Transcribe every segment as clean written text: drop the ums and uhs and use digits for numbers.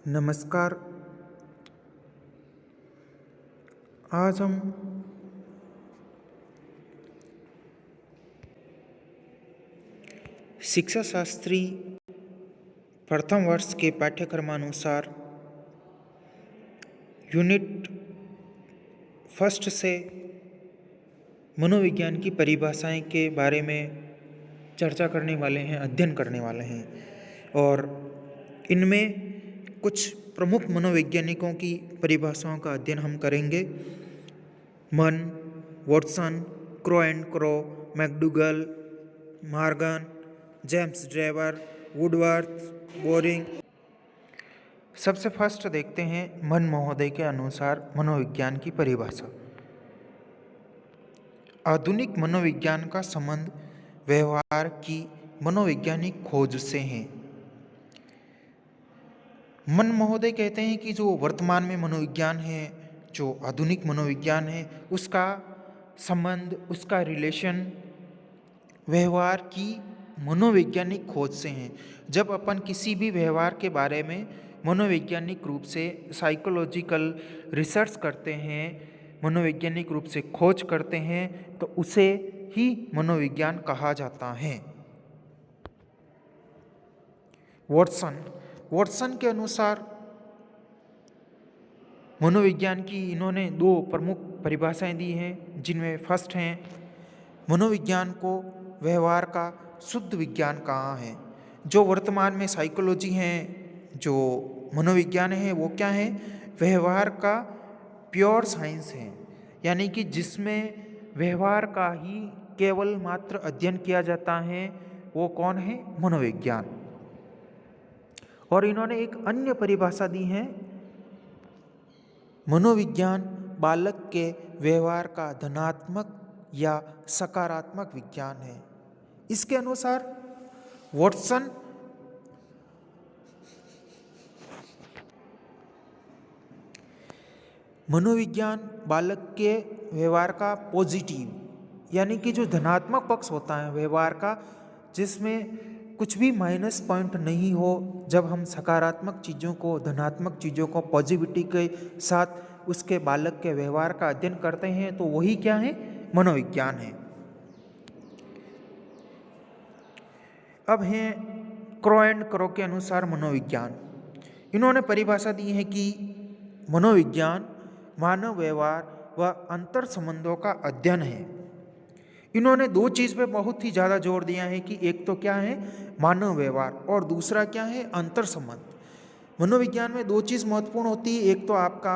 नमस्कार। आज हम शिक्षा शास्त्री प्रथम वर्ष के पाठ्यक्रमानुसार यूनिट फर्स्ट से मनोविज्ञान की परिभाषाएं के बारे में चर्चा करने वाले हैं, अध्ययन करने वाले हैं। और इनमें कुछ प्रमुख मनोवैज्ञानिकों की परिभाषाओं का अध्ययन हम करेंगे। मन, Watson, Crow and Crow, McDougall, Morgan, James Drever, Woodworth, boring. सबसे फर्स्ट देखते हैं मन महोदय के अनुसार मनोविज्ञान की परिभाषा। आधुनिक मनोविज्ञान का संबंध व्यवहार की मनोवैज्ञानिक खोज से है। मन महोदय कहते हैं कि जो वर्तमान में मनोविज्ञान है, जो आधुनिक मनोविज्ञान है, उसका संबंध, उसका रिलेशन व्यवहार की मनोवैज्ञानिक खोज से हैं। जब अपन किसी भी व्यवहार के बारे में मनोवैज्ञानिक रूप से साइकोलॉजिकल रिसर्च करते हैं, मनोवैज्ञानिक रूप से खोज करते हैं, तो उसे ही मनोविज्ञान कहा जाता है। वॉटसन के अनुसार मनोविज्ञान की इन्होंने दो प्रमुख परिभाषाएं दी हैं, जिनमें फर्स्ट हैं मनोविज्ञान को व्यवहार का शुद्ध विज्ञान कहा है। जो वर्तमान में साइकोलॉजी है, जो मनोविज्ञान है, वो क्या है? व्यवहार का प्योर साइंस है, यानी कि जिसमें व्यवहार का ही केवल मात्र अध्ययन किया जाता है, वो कौन है? मनोविज्ञान। और इन्होंने एक अन्य परिभाषा दी है, मनोविज्ञान बालक के व्यवहार का धनात्मक या सकारात्मक विज्ञान है। इसके अनुसार वॉटसन मनोविज्ञान बालक के व्यवहार का पॉजिटिव, यानी कि जो धनात्मक पक्ष होता है व्यवहार का, जिसमें कुछ भी माइनस पॉइंट नहीं हो, जब हम सकारात्मक चीज़ों को, धनात्मक चीज़ों को पॉजिटिविटी के साथ उसके बालक के व्यवहार का अध्ययन करते हैं, तो वही क्या है? मनोविज्ञान है। अब है क्रो एंड क्रो के अनुसार मनोविज्ञान। इन्होंने परिभाषा दी है कि मनोविज्ञान मानव व्यवहार व अंतर संबंधों का अध्ययन है। इन्होंने दो चीज़ पे बहुत ही ज़्यादा जोर दिया है कि एक तो क्या है? मानव व्यवहार, और दूसरा क्या है? अंतर संबंध। मनोविज्ञान में दो चीज़ महत्वपूर्ण होती है, एक तो आपका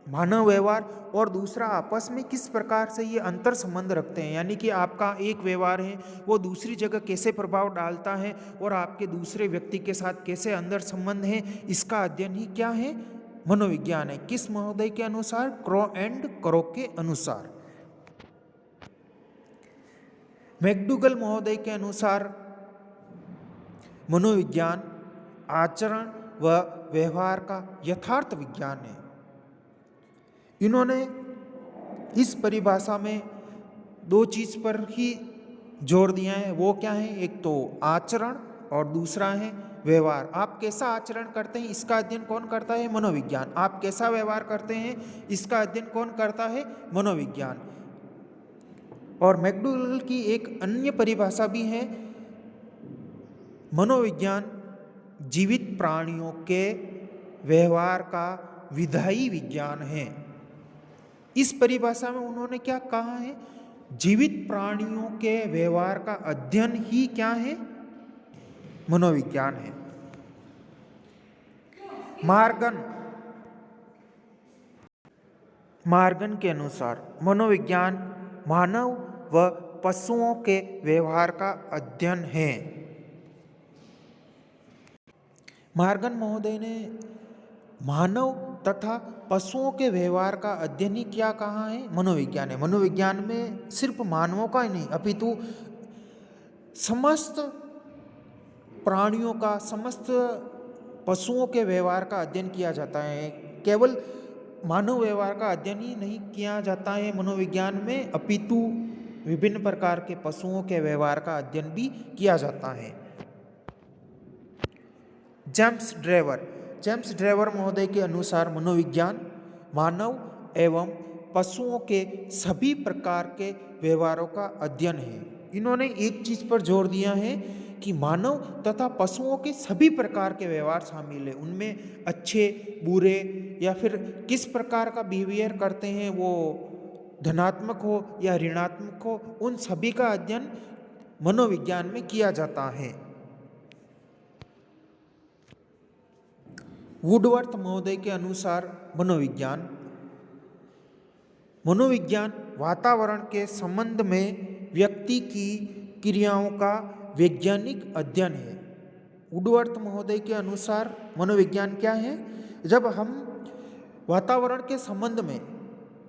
मानव व्यवहार, और दूसरा आपस में किस प्रकार से ये अंतर संबंध रखते हैं, यानी कि आपका एक व्यवहार है वो दूसरी जगह कैसे प्रभाव डालता है, और आपके दूसरे व्यक्ति के साथ कैसे अंतर संबंध है, इसका अध्ययन ही क्या है? मनोविज्ञान है। किस महोदय के अनुसार? क्रो एंड क्रो के अनुसार। मैकडूगल महोदय के अनुसार मनोविज्ञान आचरण व व्यवहार का यथार्थ विज्ञान है। इन्होंने इस परिभाषा में दो चीज़ पर ही जोर दिया है, वो क्या है? एक तो आचरण और दूसरा है व्यवहार। आप कैसा आचरण करते हैं, इसका अध्ययन कौन करता है? मनोविज्ञान। आप कैसा व्यवहार करते हैं, इसका अध्ययन कौन करता है? मनोविज्ञान। और मैकडूगल की एक अन्य परिभाषा भी है, मनोविज्ञान जीवित प्राणियों के व्यवहार का विधायी विज्ञान है। इस परिभाषा में उन्होंने क्या कहा है? जीवित प्राणियों के व्यवहार का अध्ययन ही क्या है? मनोविज्ञान है। मॉर्गन के अनुसार मनोविज्ञान मानव व पशुओं के व्यवहार का अध्ययन है। मॉर्गन महोदय ने मानव तथा पशुओं के व्यवहार का अध्ययन ही क्या कहा है? मनोविज्ञान है। मनोविज्ञान में सिर्फ मानवों का ही नहीं, अपितु समस्त प्राणियों का, समस्त पशुओं के व्यवहार का अध्ययन किया जाता है। केवल मानव व्यवहार का अध्ययन ही नहीं किया जाता है मनोविज्ञान में, अपितु विभिन्न प्रकार के पशुओं के व्यवहार का अध्ययन भी किया जाता है। जेम्स ड्रेवर जेम्स ड्रेवर महोदय के अनुसार मनोविज्ञान मानव एवं पशुओं के सभी प्रकार के व्यवहारों का अध्ययन है। इन्होंने एक चीज पर जोर दिया है कि मानव तथा पशुओं के सभी प्रकार के व्यवहार शामिल है, उनमें अच्छे बुरे या फिर किस प्रकार का बिहेवियर करते हैं, वो धनात्मक हो या ऋणात्मक हो, उन सभी का अध्ययन मनोविज्ञान में किया जाता है। वुडवर्थ महोदय के अनुसार मनोविज्ञान वातावरण के संबंध में व्यक्ति की क्रियाओं का वैज्ञानिक अध्ययन है। वुडवर्थ महोदय के अनुसार मनोविज्ञान क्या है? जब हम वातावरण के संबंध में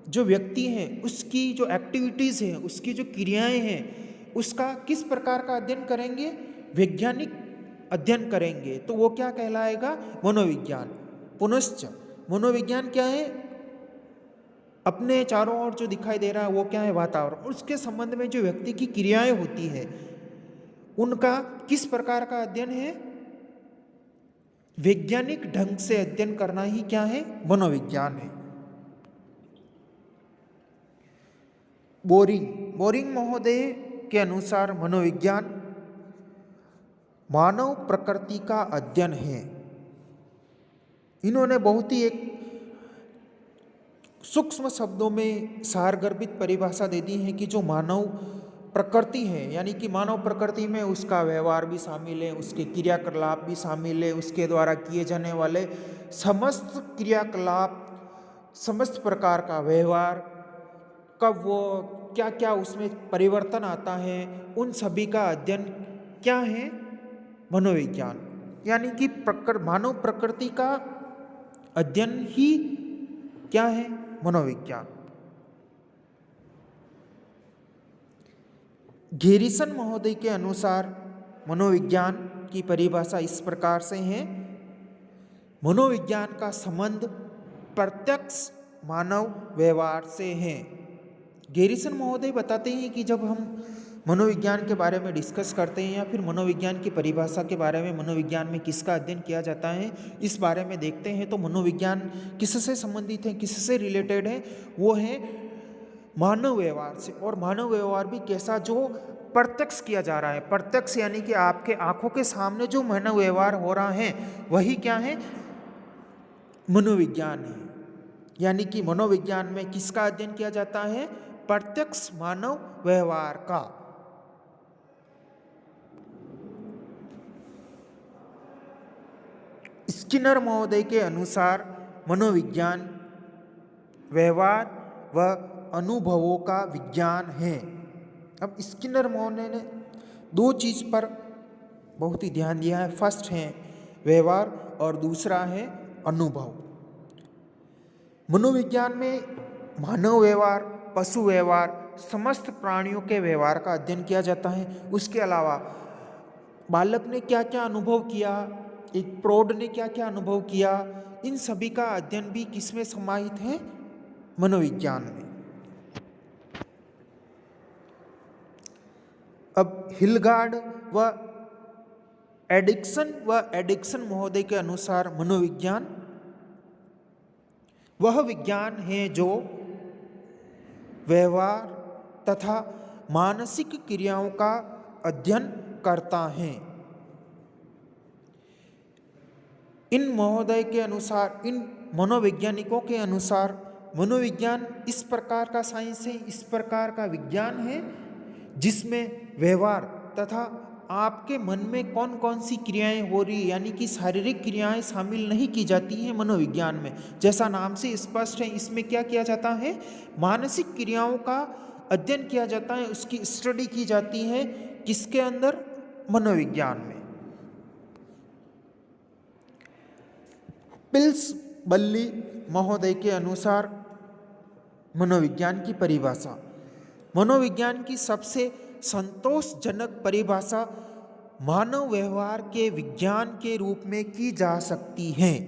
जो व्यक्ति है उसकी जो एक्टिविटीज़ है, उसकी जो क्रियाएं हैं, उसका किस प्रकार का अध्ययन करेंगे? वैज्ञानिक अध्ययन करेंगे, तो वो क्या कहलाएगा? मनोविज्ञान। पुनश्च मनोविज्ञान क्या है? अपने चारों ओर जो दिखाई दे रहा है वो क्या है? वातावरण। उसके संबंध में जो व्यक्ति की क्रियाएं होती है उनका किस प्रकार का अध्ययन है? वैज्ञानिक ढंग से अध्ययन करना ही क्या है? मनोविज्ञान है। बोरिंग महोदय के अनुसार मनोविज्ञान मानव प्रकृति का अध्ययन है। इन्होंने बहुत ही एक सूक्ष्म शब्दों में सारगर्भित परिभाषा दे दी है कि जो मानव प्रकृति है, यानी कि मानव प्रकृति में उसका व्यवहार भी शामिल है, उसके क्रियाकलाप भी शामिल है, उसके द्वारा किए जाने वाले समस्त क्रियाकलाप, समस्त प्रकार का व्यवहार, कब वो क्या क्या उसमें परिवर्तन आता है, उन सभी का अध्ययन क्या है? मनोविज्ञान। यानी कि मानव प्रकृति का अध्ययन ही क्या है? मनोविज्ञान। गैरिसन महोदय के अनुसार मनोविज्ञान की परिभाषा इस प्रकार से है: मनोविज्ञान का संबंध प्रत्यक्ष मानव व्यवहार से है। गैरिसन महोदय बताते हैं कि जब हम मनोविज्ञान के बारे में डिस्कस करते हैं या फिर मनोविज्ञान की परिभाषा के बारे में, मनोविज्ञान में किसका अध्ययन किया जाता है, इस बारे में देखते हैं, तो मनोविज्ञान किससे संबंधित है, किससे रिलेटेड है? वो है मानव व्यवहार से। और मानव व्यवहार भी कैसा? जो प्रत्यक्ष किया जा रहा है। प्रत्यक्ष यानी कि आपके आंखों के सामने जो मानव व्यवहार हो रहा है वही क्या है? मनोविज्ञान है। यानी कि मनोविज्ञान में किसका अध्ययन किया जाता है? प्रत्यक्ष मानव व्यवहार का। स्किनर महोदय के अनुसार मनोविज्ञान व्यवहार व अनुभवों का विज्ञान है। अब स्किनर महोदय ने दो चीज पर बहुत ही ध्यान दिया है। फर्स्ट है व्यवहार और दूसरा है अनुभव। मनोविज्ञान में मानव व्यवहार, पशु व्यवहार, समस्त प्राणियों के व्यवहार का अध्ययन किया जाता है। उसके अलावा बालक ने क्या क्या अनुभव किया, एक प्रौढ़ ने क्या क्या अनुभव किया, इन सभी का अध्ययन भी किसमें समाहित है? मनोविज्ञान में। अब हिलगार्ड व एडिक्सन महोदय के अनुसार मनोविज्ञान वह विज्ञान है जो व्यवहार तथा मानसिक क्रियाओं का अध्ययन करता है। इन महोदय के अनुसार, इन मनोवैज्ञानिकों के अनुसार मनोविज्ञान इस प्रकार का साइंस है, इस प्रकार का विज्ञान है जिसमें व्यवहार तथा आपके मन में कौन कौन सी क्रियाएं हो रही, यानी कि शारीरिक क्रियाएं शामिल नहीं की जाती हैं मनोविज्ञान में। जैसा नाम से स्पष्ट है, इसमें क्या किया जाता है? मानसिक क्रियाओं का अध्ययन किया जाता है, उसकी स्टडी की जाती है। किसके अंदर? मनोविज्ञान में। पिल्सबली महोदय के अनुसार मनोविज्ञान की परिभाषा, मनोविज्ञान की सबसे संतोषजनक परिभाषा मानव व्यवहार के विज्ञान के रूप में की जा सकती है।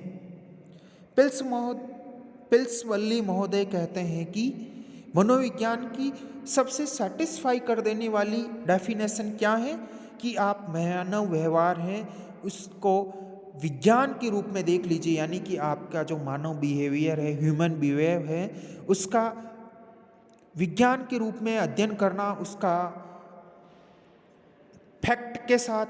पिल्सबली महोदय कहते हैं कि मनोविज्ञान की सबसे सेटिस्फाई कर देने वाली डेफिनेशन क्या है? कि आप मानव व्यवहार है उसको विज्ञान के रूप में देख लीजिए, यानी कि आपका जो मानव बिहेवियर है, ह्यूमन बिहेवियर है, उसका विज्ञान के रूप में अध्ययन करना, उसका फैक्ट के साथ,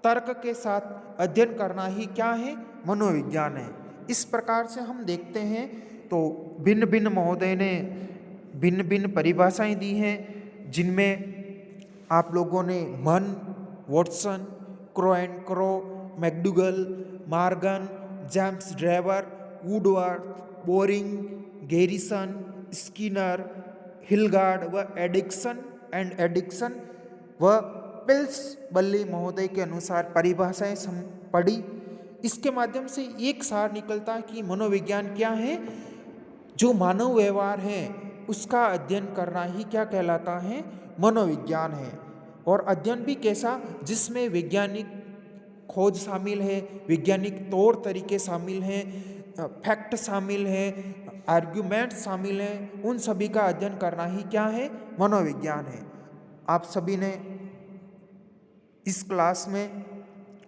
तर्क के साथ अध्ययन करना ही क्या है? मनोविज्ञान है। इस प्रकार से हम देखते हैं तो भिन्न भिन्न महोदय ने भिन्न भिन्न परिभाषाएं दी हैं, जिनमें आप लोगों ने Munn, Watson, Crow and Crow, McDougall, Morgan, James Drever, Woodworth, Boring, Garrison, Skinner, Hilgard व एडिक्सन व पिल्स बल्ली महोदय के अनुसार परिभाषाएं पढ़ी। इसके माध्यम से एक सार निकलता है कि मनोविज्ञान क्या है? जो मानव व्यवहार है उसका अध्ययन करना ही क्या कहलाता है? मनोविज्ञान है। और अध्ययन भी कैसा? जिसमें वैज्ञानिक खोज शामिल है, वैज्ञानिक तौर तरीके शामिल हैं, फैक्ट शामिल है, आर्ग्यूमेंट शामिल हैं, उन सभी का अध्ययन करना ही क्या है? मनोविज्ञान है। आप सभी ने इस क्लास में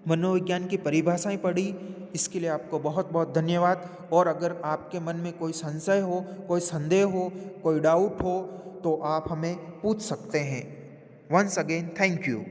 मनोविज्ञान की परिभाषाएं पढ़ी, इसके लिए आपको बहुत बहुत धन्यवाद। और अगर आपके मन में कोई संशय हो, कोई संदेह हो, कोई डाउट हो तो आप हमें पूछ सकते हैं। Once again thank you.